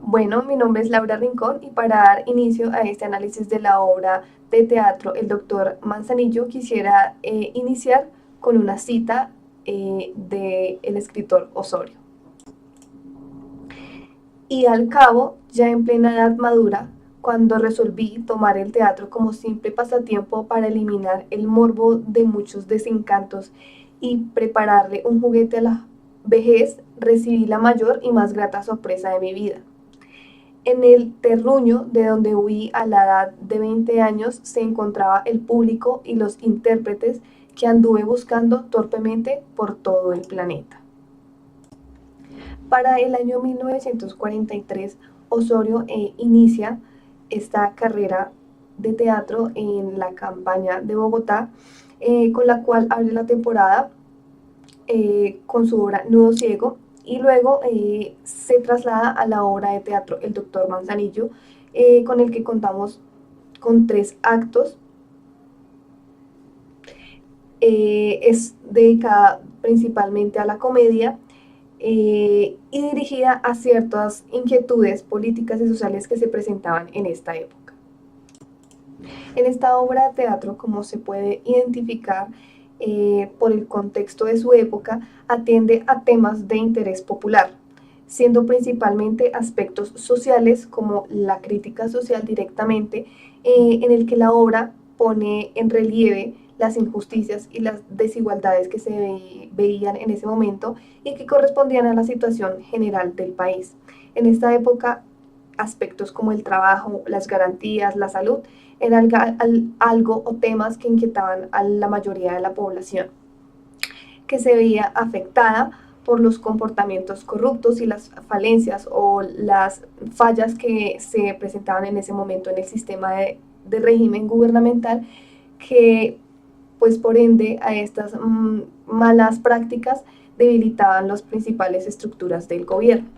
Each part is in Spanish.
Bueno, mi nombre es Laura Rincón y para dar inicio a este análisis de la obra de teatro El Doctor Manzanillo quisiera iniciar con una cita del escritor Osorio. Y al cabo, ya en plena edad madura, cuando resolví tomar el teatro como simple pasatiempo para eliminar el morbo de muchos desencantos y prepararle un juguete a la vejez, recibí la mayor y más grata sorpresa de mi vida. En el terruño de donde huí a la edad de 20 años se encontraba el público y los intérpretes que anduve buscando torpemente por todo el planeta. Para el año 1943, Osorio inicia esta carrera de teatro en la campaña de Bogotá, con la cual abre la temporada con su obra Nudo Ciego, y luego se traslada a la obra de teatro El Doctor Manzanillo, con el que contamos con 3 actos. Es dedicada principalmente a la comedia y dirigida a ciertas inquietudes políticas y sociales que se presentaban en esta época. En esta obra de teatro, como se puede identificar por el contexto de su época, atiende a temas de interés popular, siendo principalmente aspectos sociales como la crítica social directamente, en el que la obra pone en relieve las injusticias y las desigualdades que se veían en ese momento y que correspondían a la situación general del país. En esta época, aspectos como el trabajo, las garantías, la salud, eran algo o temas que inquietaban a la mayoría de la población, que se veía afectada por los comportamientos corruptos y las falencias o las fallas que se presentaban en ese momento en el sistema de régimen gubernamental, que pues por ende a estas malas prácticas debilitaban las principales estructuras del gobierno.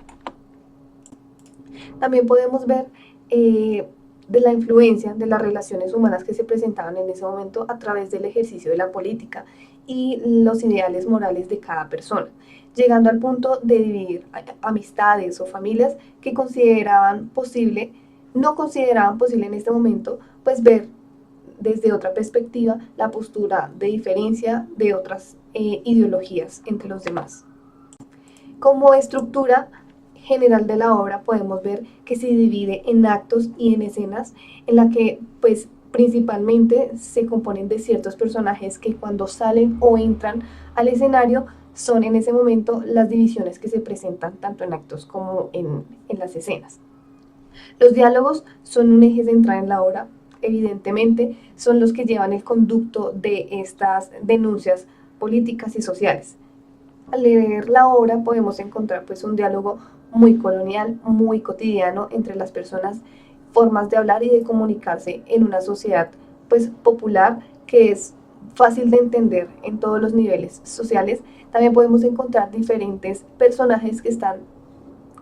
También podemos ver de la influencia de las relaciones humanas que se presentaban en ese momento a través del ejercicio de la política y los ideales morales de cada persona, llegando al punto de dividir amistades o familias que no consideraban posible en este momento, pues ver desde otra perspectiva la postura de diferencia de otras ideologías entre los demás. Como estructura general de la obra podemos ver que se divide en actos y en escenas, en la que pues principalmente se componen de ciertos personajes que cuando salen o entran al escenario son en ese momento las divisiones que se presentan tanto en actos como en las escenas. Los diálogos son un eje central en la obra, evidentemente son los que llevan el conducto de estas denuncias políticas y sociales. Al leer la obra podemos encontrar pues un diálogo muy colonial, muy cotidiano entre las personas, formas de hablar y de comunicarse en una sociedad pues popular que es fácil de entender en todos los niveles sociales. También podemos encontrar diferentes personajes que están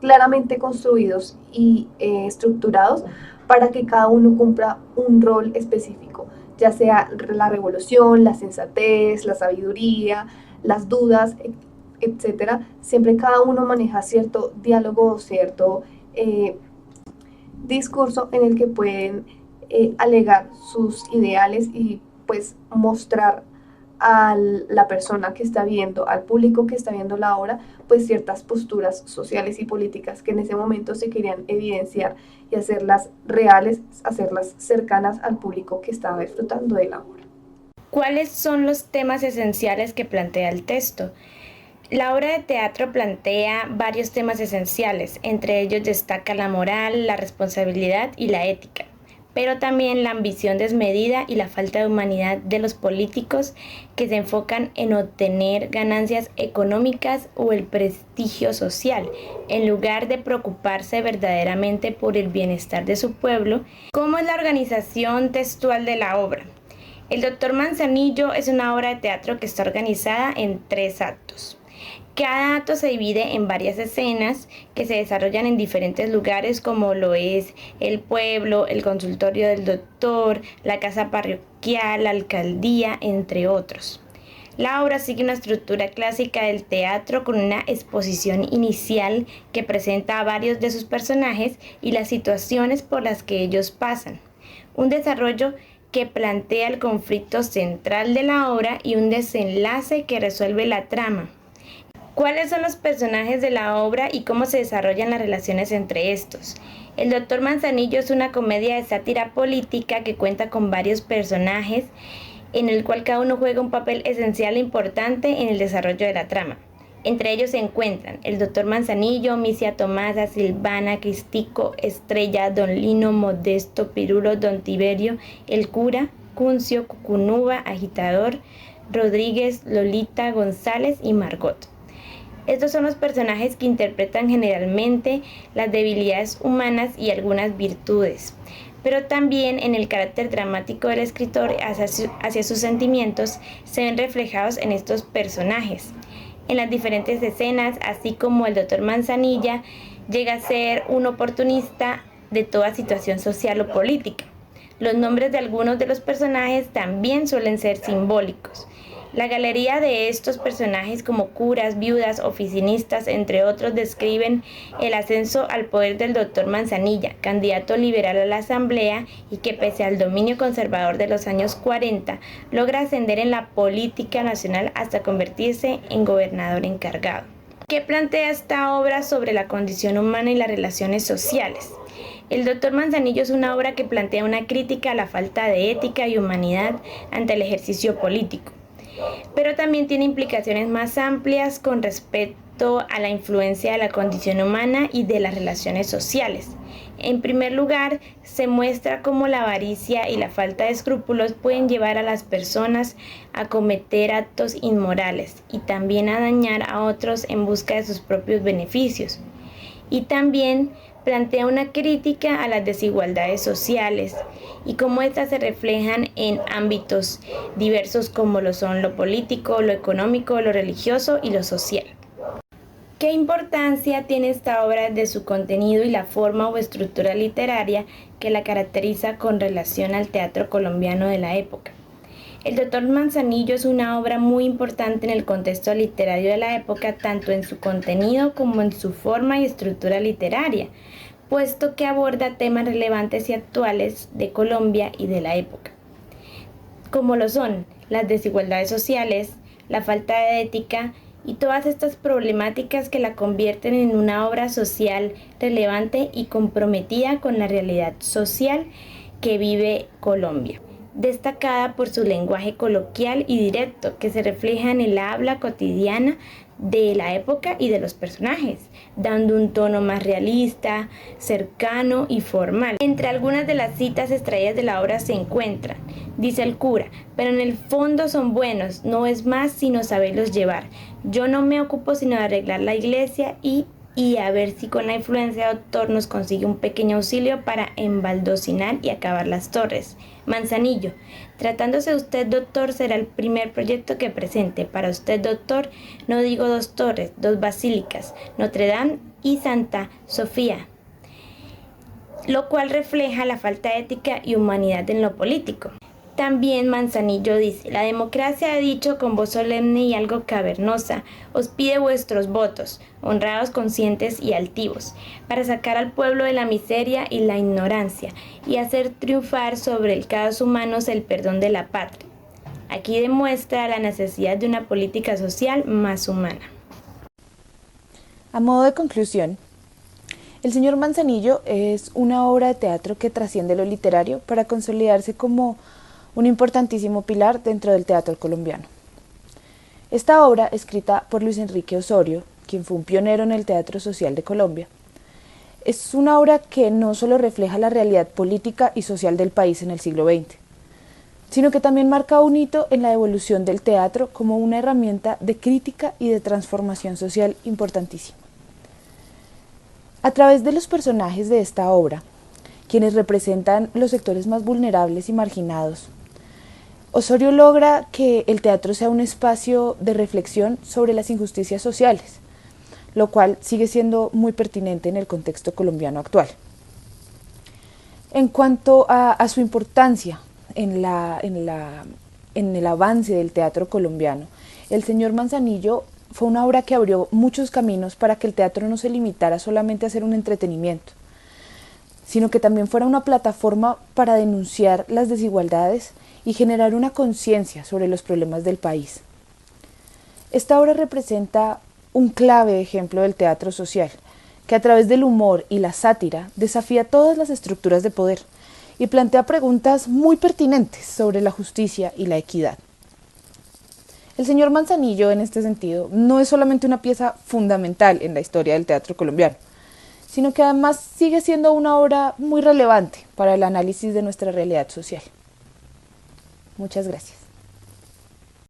claramente construidos y estructurados para que cada uno cumpla un rol específico, ya sea la revolución, la sensatez, la sabiduría, las dudas, etcétera. Siempre cada uno maneja cierto diálogo, cierto discurso en el que pueden alegar sus ideales y pues mostrar a la persona que está viendo, al público que está viendo la obra, pues ciertas posturas sociales y políticas que en ese momento se querían evidenciar y hacerlas reales, hacerlas cercanas al público que estaba disfrutando de la obra. ¿Cuáles son los temas esenciales que plantea el texto? La obra de teatro plantea varios temas esenciales, entre ellos destaca la moral, la responsabilidad y la ética, pero también la ambición desmedida y la falta de humanidad de los políticos que se enfocan en obtener ganancias económicas o el prestigio social, en lugar de preocuparse verdaderamente por el bienestar de su pueblo. ¿Cómo es la organización textual de la obra? El Doctor Manzanillo es una obra de teatro que está organizada en 3 actos. Cada acto se divide en varias escenas que se desarrollan en diferentes lugares como lo es el pueblo, el consultorio del doctor, la casa parroquial, la alcaldía, entre otros. La obra sigue una estructura clásica del teatro con una exposición inicial que presenta a varios de sus personajes y las situaciones por las que ellos pasan. Un desarrollo que plantea el conflicto central de la obra y un desenlace que resuelve la trama. ¿Cuáles son los personajes de la obra y cómo se desarrollan las relaciones entre estos? El Doctor Manzanillo es una comedia de sátira política que cuenta con varios personajes en el cual cada uno juega un papel esencial e importante en el desarrollo de la trama. Entre ellos se encuentran el Doctor Manzanillo, Misia Tomasa, Silvana, Cristico, Estrella, Don Lino, Modesto, Pirulo, Don Tiberio, el cura, Cuncio, Cucunúa, Agitador, Rodríguez, Lolita, González y Margot. Estos son los personajes que interpretan generalmente las debilidades humanas y algunas virtudes, pero también en el carácter dramático del escritor hacia sus sentimientos se ven reflejados en estos personajes. En las diferentes escenas, así como el Doctor Manzanilla llega a ser un oportunista de toda situación social o política. Los nombres de algunos de los personajes también suelen ser simbólicos. La galería de estos personajes como curas, viudas, oficinistas, entre otros, describen el ascenso al poder del Doctor Manzanilla, candidato liberal a la Asamblea y que pese al dominio conservador de los años 40, logra ascender en la política nacional hasta convertirse en gobernador encargado. ¿Qué plantea esta obra sobre la condición humana y las relaciones sociales? El Doctor Manzanillo es una obra que plantea una crítica a la falta de ética y humanidad ante el ejercicio político, pero también tiene implicaciones más amplias con respecto a la influencia de la condición humana y de las relaciones sociales. En primer lugar, se muestra cómo la avaricia y la falta de escrúpulos pueden llevar a las personas a cometer actos inmorales y también a dañar a otros en busca de sus propios beneficios. Y también plantea una crítica a las desigualdades sociales y cómo éstas se reflejan en ámbitos diversos como lo son lo político, lo económico, lo religioso y lo social. ¿Qué importancia tiene esta obra de su contenido y la forma o estructura literaria que la caracteriza con relación al teatro colombiano de la época? El Doctor Manzanillo es una obra muy importante en el contexto literario de la época, tanto en su contenido como en su forma y estructura literaria, puesto que aborda temas relevantes y actuales de Colombia y de la época, como lo son las desigualdades sociales, la falta de ética y todas estas problemáticas que la convierten en una obra social relevante y comprometida con la realidad social que vive Colombia, destacada por su lenguaje coloquial y directo que se refleja en el habla cotidiana de la época y de los personajes, dando un tono más realista, cercano y formal. Entre algunas de las citas extraídas de la obra se encuentran: dice el cura, pero en el fondo son buenos, no es más sino saberlos llevar. Yo no me ocupo sino de arreglar la iglesia y a ver si con la influencia de doctor nos consigue un pequeño auxilio para embaldocinar y acabar las torres. Manzanillo, tratándose de usted, doctor, será el primer proyecto que presente. Para usted, doctor, no digo 2 torres, 2 basílicas, Notre Dame y Santa Sofía, lo cual refleja la falta de ética y humanidad en lo político. También Manzanillo dice: la democracia ha dicho con voz solemne y algo cavernosa, os pide vuestros votos, honrados, conscientes y altivos, para sacar al pueblo de la miseria y la ignorancia, y hacer triunfar sobre el caos humano el perdón de la patria. Aquí demuestra la necesidad de una política social más humana. A modo de conclusión, El señor Manzanillo es una obra de teatro que trasciende lo literario para consolidarse como un importantísimo pilar dentro del teatro colombiano. Esta obra, escrita por Luis Enrique Osorio, quien fue un pionero en el teatro social de Colombia, es una obra que no solo refleja la realidad política y social del país en el siglo XX, sino que también marca un hito en la evolución del teatro como una herramienta de crítica y de transformación social importantísima. A través de los personajes de esta obra, quienes representan los sectores más vulnerables y marginados, Osorio logra que el teatro sea un espacio de reflexión sobre las injusticias sociales, lo cual sigue siendo muy pertinente en el contexto colombiano actual. En cuanto a su importancia en el avance del teatro colombiano El señor Manzanillo fue una obra que abrió muchos caminos para que el teatro no se limitara solamente a ser un entretenimiento, sino que también fuera una plataforma para denunciar las desigualdades y generar una conciencia sobre los problemas del país. Esta obra representa un clave ejemplo del teatro social, que a través del humor y la sátira desafía todas las estructuras de poder y plantea preguntas muy pertinentes sobre la justicia y la equidad. El señor Manzanillo, en este sentido, no es solamente una pieza fundamental en la historia del teatro colombiano, sino que además sigue siendo una obra muy relevante para el análisis de nuestra realidad social. Muchas gracias.